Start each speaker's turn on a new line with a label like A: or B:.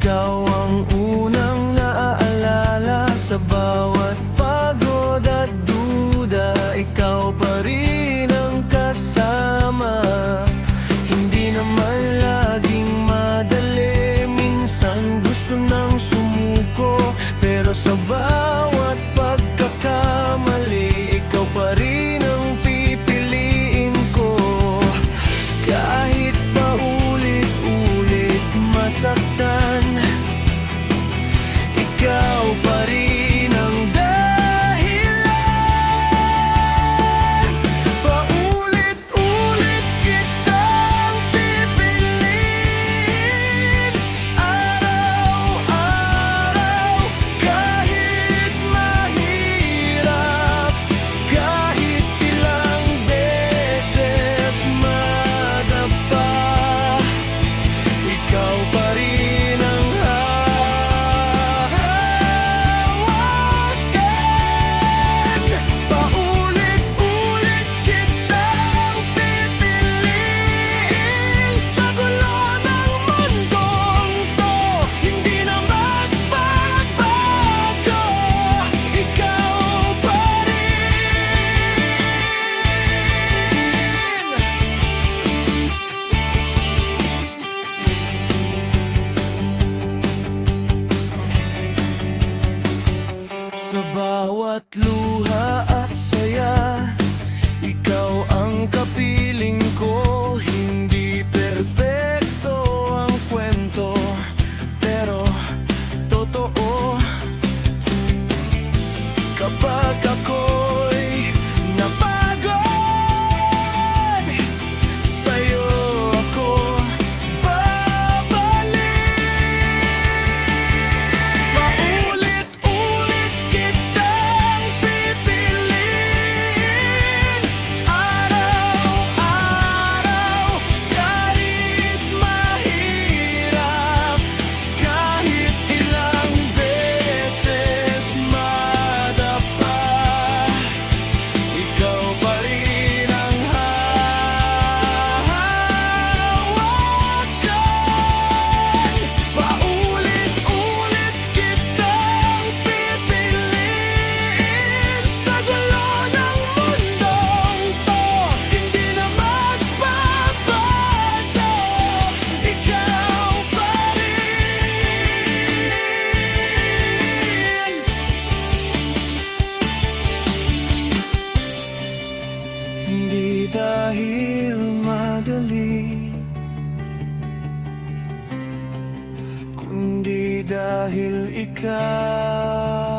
A: Ikaw ang unang naaalala sa bawat pagod at duda. Ikaw pa rin ang kasama. Hindi naman laging madali, minsan gusto nang sumuko, pero sa bawat pagkakamali, ikaw pa rin ang pipiliin ko. Kahit paulit-ulit masaktan, ikaw pa rin ang dahilan. Paulit-ulit kitang pipiliin, araw-araw, kahit mahirap, kahit ilang beses madapa. Ikaw pa rin ang paulit-ulit kitang pipiliin. Sa gulo ng mundong to, hindi na magbabago. Ikaw pa rin. Sa bawat luha at saya, ikaw ang kapiling ko. Hindi perpekto ang kwento, pero totoo. Kapag ako'y napagod, sa'yo ako babalik. Paulit-ulit kitang pipiliin, araw-araw, kahit mahirap, kahit ilang beses madapa. Ikaw pa rin ang hahawakan. Paulit-ulit kitang pipiliin. Sa gulo ng mundong to, hindi na magbabago. Ikaw pa rin. Hindi dahil madali, kundi dahil ikaw